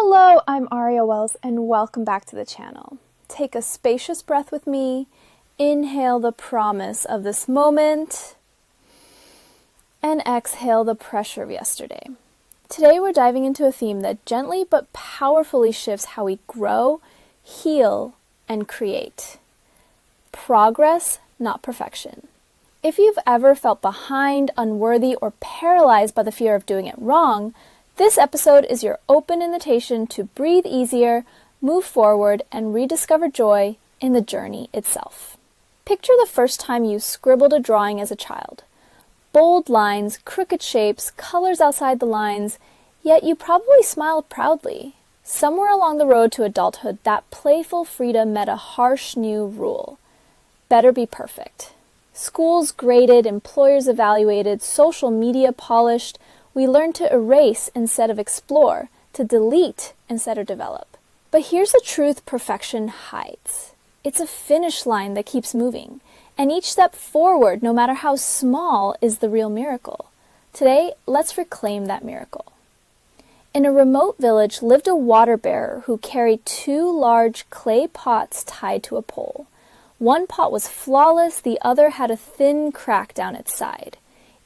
Hello, I'm Aria Wells and welcome back to the channel. Take a spacious breath with me, inhale the promise of this moment, and exhale the pressure of yesterday. Today we're diving into a theme that gently but powerfully shifts how we grow, heal, and create. Progress, not perfection. If you've ever felt behind, unworthy, or paralyzed by the fear of doing it wrong, this episode is your open invitation to breathe easier, move forward, and rediscover joy in the journey itself. Picture the first time you scribbled a drawing as a child. Bold lines, crooked shapes, colors outside the lines, yet you probably smiled proudly. Somewhere along the road to adulthood, that playful freedom met a harsh new rule. Better be perfect. Schools graded, employers evaluated, social media polished. We learn to erase instead of explore, to delete instead of develop. But here's the truth perfection hides. It's a finish line that keeps moving, and each step forward, no matter how small, is the real miracle. Today, let's reclaim that miracle. In a remote village lived a water bearer who carried two large clay pots tied to a pole. One pot was flawless, the other had a thin crack down its side.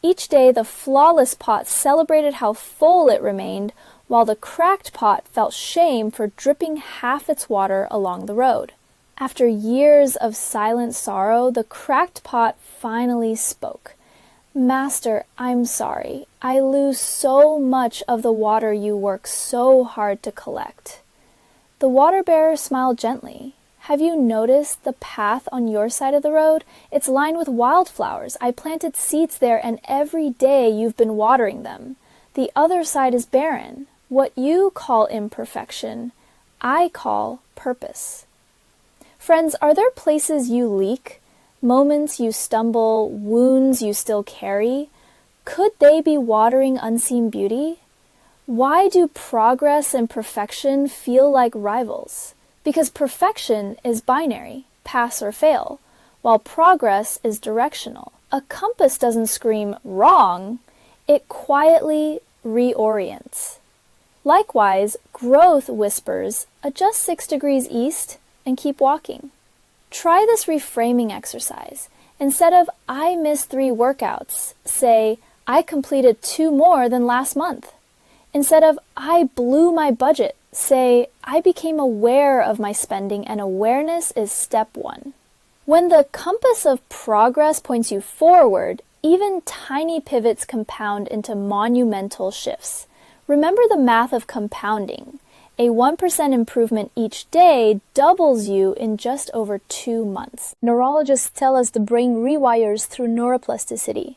Each day, the flawless pot celebrated how full it remained, while the cracked pot felt shame for dripping half its water along the road. After years of silent sorrow, the cracked pot finally spoke. "Master, I'm sorry. I lose so much of the water you work so hard to collect." The water bearer smiled gently. "Have you noticed the path on your side of the road? It's lined with wildflowers. I planted seeds there, and every day you've been watering them. The other side is barren. What you call imperfection, I call purpose." Friends, are there places you leak? Moments you stumble, wounds you still carry? Could they be watering unseen beauty? Why do progress and perfection feel like rivals? Because perfection is binary, pass or fail, while progress is directional. A compass doesn't scream wrong, it quietly reorients. Likewise, growth whispers, adjust 6 degrees east and keep walking. Try this reframing exercise. Instead of "I missed 3 workouts," say "I completed 2 more than last month." Instead of "I blew my budget," say "I became aware of my spending, and awareness is step 1. When the compass of progress points you forward, even tiny pivots compound into monumental shifts. Remember the math of compounding. A 1% improvement each day doubles you in just over 2 months. Neurologists tell us the brain rewires through neuroplasticity,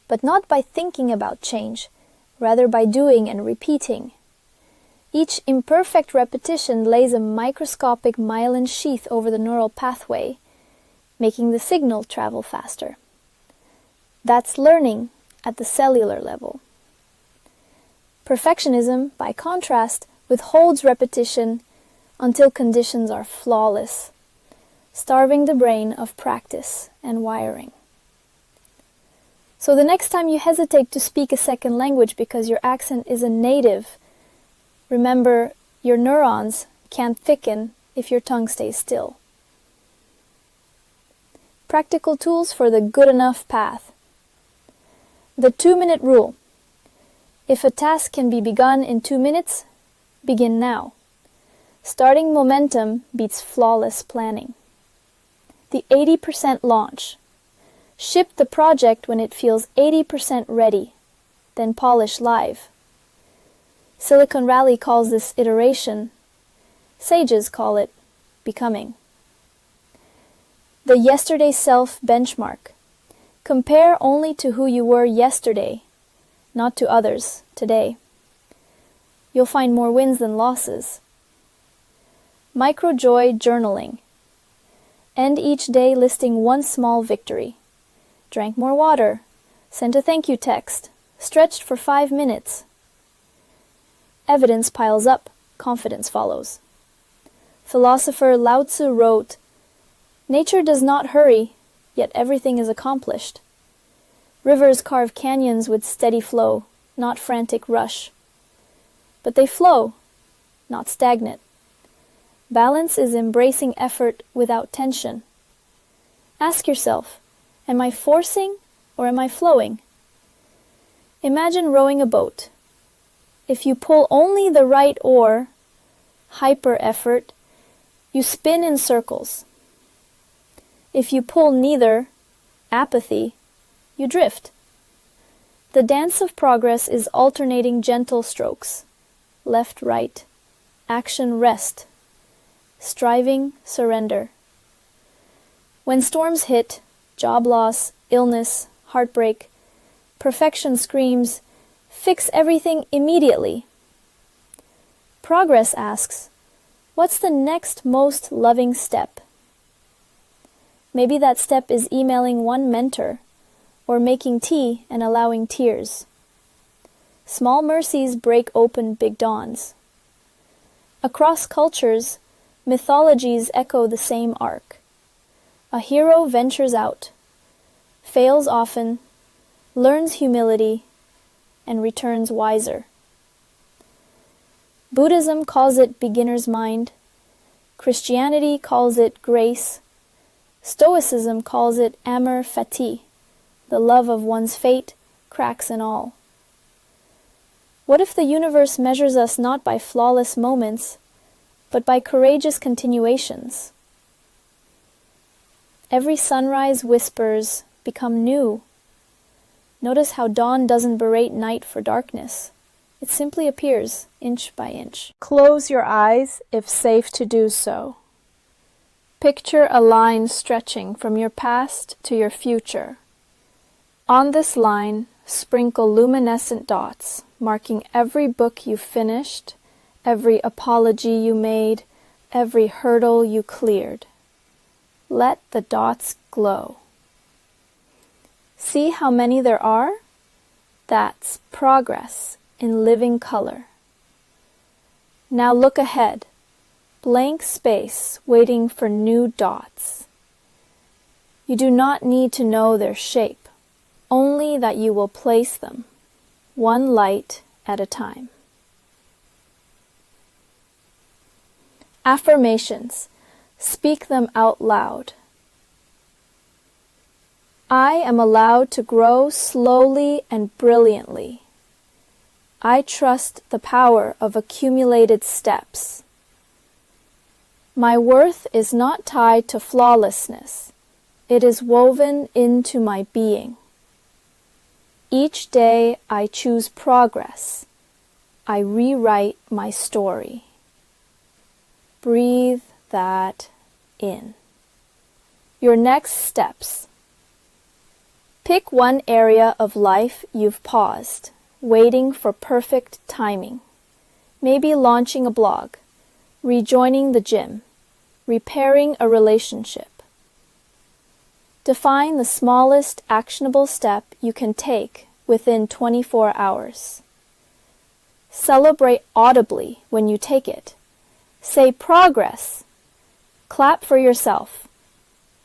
but not by thinking about change, rather by doing and repeating. Each imperfect repetition lays a microscopic myelin sheath over the neural pathway, making the signal travel faster. That's learning at the cellular level. Perfectionism, by contrast, withholds repetition until conditions are flawless, starving the brain of practice and wiring. So the next time you hesitate to speak a second language because your accent isn't native, remember your neurons can't thicken if your tongue stays still. Practical tools for the good enough path. The 2-minute rule. If a task can be begun in 2 minutes, begin now. Starting momentum beats flawless planning. The 80% launch. Ship the project when it feels 80% ready, then polish live. Silicon Valley calls this iteration. Sages call it becoming. The yesterday self benchmark. Compare only to who you were yesterday, not to others today. You'll find more wins than losses. Micro-joy journaling. End each day listing one small victory. Drank more water. Sent a thank you text. Stretched for 5 minutes. Evidence piles up. Confidence follows. Philosopher Lao Tzu wrote, "Nature does not hurry, yet everything is accomplished. Rivers carve canyons with steady flow, not frantic rush. But they flow, not stagnant. Balance is embracing effort without tension. Ask yourself, am I forcing or am I flowing? Imagine rowing a boat. If you pull only the right oar, hyper effort, you spin in circles. If you pull neither, apathy, you drift. The dance of progress is alternating gentle strokes, left, right, action, rest, striving, surrender. When storms hit, job loss, illness, heartbreak, perfection screams, fix everything immediately. Progress asks, what's the next most loving step? Maybe that step is emailing one mentor, or making tea and allowing tears. Small mercies break open big dawns. Across cultures, mythologies echo the same arc. A hero ventures out, fails often, learns humility, and returns wiser. Buddhism calls it beginner's mind. Christianity calls it grace. Stoicism calls it amor fati, the love of one's fate, cracks and all. What if the universe measures us not by flawless moments, but by courageous continuations? Every sunrise whispers, become new. Notice how dawn doesn't berate night for darkness. It simply appears, inch by inch. Close your eyes, if safe to do so. Picture a line stretching from your past to your future. On this line, sprinkle luminescent dots, marking every book you finished, every apology you made, every hurdle you cleared. Let the dots glow. See how many there are? That's progress in living color. Now look ahead. Blank space waiting for new dots. You do not need to know their shape, only that you will place them, one light at a time. Affirmations. Speak them out loud. I am allowed to grow slowly and brilliantly. I trust the power of accumulated steps. My worth is not tied to flawlessness. It is woven into my being. Each day I choose progress. I rewrite my story. Breathe that in. Your next steps. Pick one area of life you've paused, waiting for perfect timing. Maybe launching a blog, rejoining the gym, repairing a relationship. Define the smallest actionable step you can take within 24 hours. Celebrate audibly when you take it. Say progress. Clap for yourself.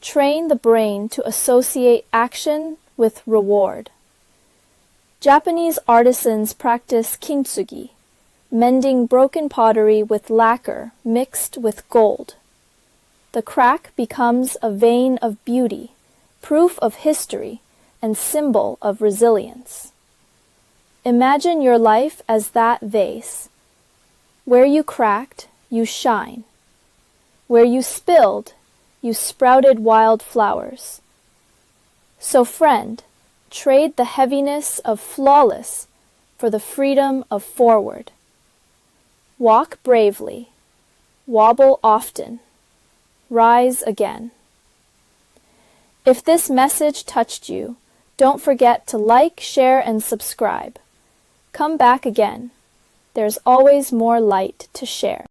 Train the brain to associate action with reward. Japanese artisans practice kintsugi, mending broken pottery with lacquer mixed with gold. The crack becomes a vein of beauty, proof of history, and symbol of resilience. Imagine your life as that vase. Where you cracked, you shine. Where you spilled, you sprouted wild flowers. So friend, trade the heaviness of flawless for the freedom of forward. Walk bravely, wobble often, rise again. If this message touched you, don't forget to like, share, and subscribe. Come back again. There's always more light to share.